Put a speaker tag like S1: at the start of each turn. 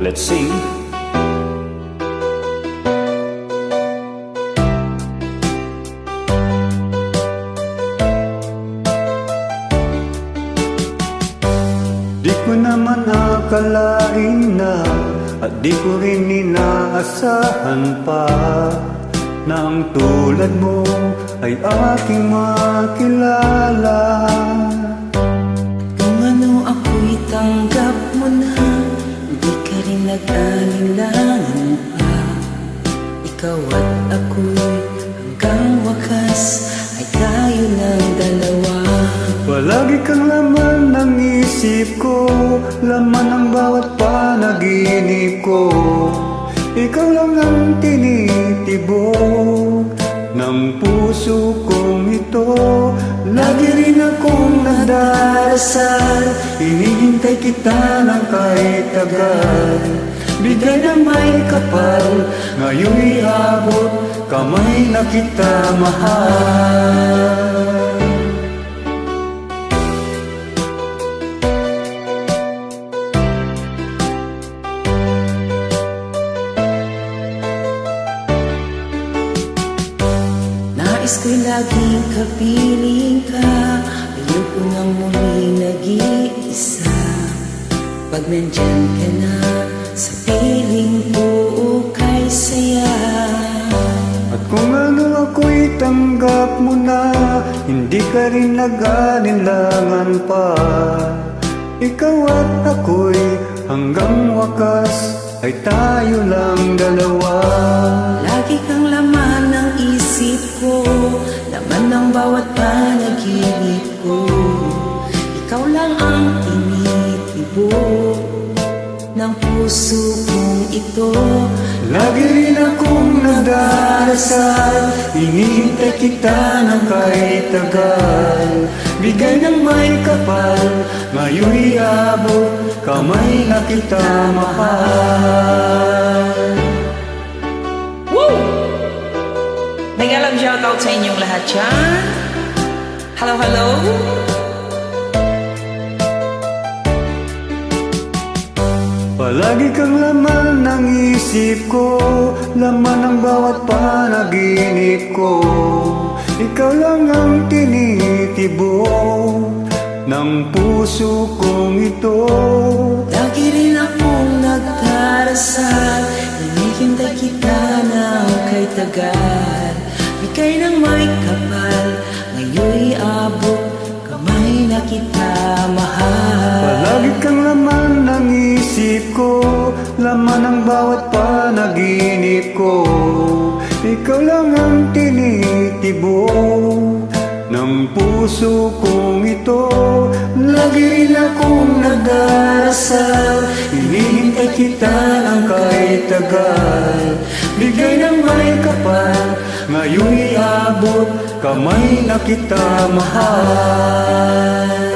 S1: Let's sing. Di ko naman akalain na at di ko rin inaasahan pa na ang tulad mo ay aking makilala.
S2: Kung ano ako'y tanggap mo na, di ka rin nag-alinlangan pa. Ikaw at ako'y hanggang wakas ay tayo ng dalawa.
S1: Palagi kang laman ng isip ko, laman ng bawat panaginip ko. Ikaw lang ang tinitibok ng puso kong ito. Lagi rin akong nagdarasal, hinihintay kita ng kahit tagal. Bigay na may kapal, ngayon'y abot, kamay na kita mahal.
S2: Nais ko'y laging kapiling ka, ayoko nang muling nag-iisa. Pag nandyan ka na, sa piling ko kay saya.
S1: At kung ano ako'y tanggap mo na, hindi ka rin nag-alinlangan pa. Ikaw at ako'y hanggang wakas ay tayo lang dalawa.
S2: Lagi kang laman ng isip ko, laman ng bawat panaginip ko. Ikaw lang ang tinitibok ng puso kong ito.
S1: Lagi rin akong nagdarasal, hinihintay kita ng kahit tagal. Bigay ng may kapal, ngayon'y abot, kamay na kita mahal.
S2: Woo! Mega love shoutout sa inyong lahat dyan. Hello, hello.
S1: Palagi kang laman ng isip ko, laman ng bawat panaginip ko. Ikaw lang ang tinitibok ng puso kong ito.
S2: Lagi rin akong nagdarasal, hinihintay kita ng kay tagal. Bigay ng may kapal, ngayon'y abot, kamay na kita mahal.
S1: Palagi kang laman ng isip ko, laman ng bawat panaginip ko. Ikaw lang ang tinitibok ng puso kong ito. Lagi rin akong nagdarasal, hinihintay kita ng kahit tagal. Bigay ng may kapal, ngayon'y abot, kamay na kita mahal.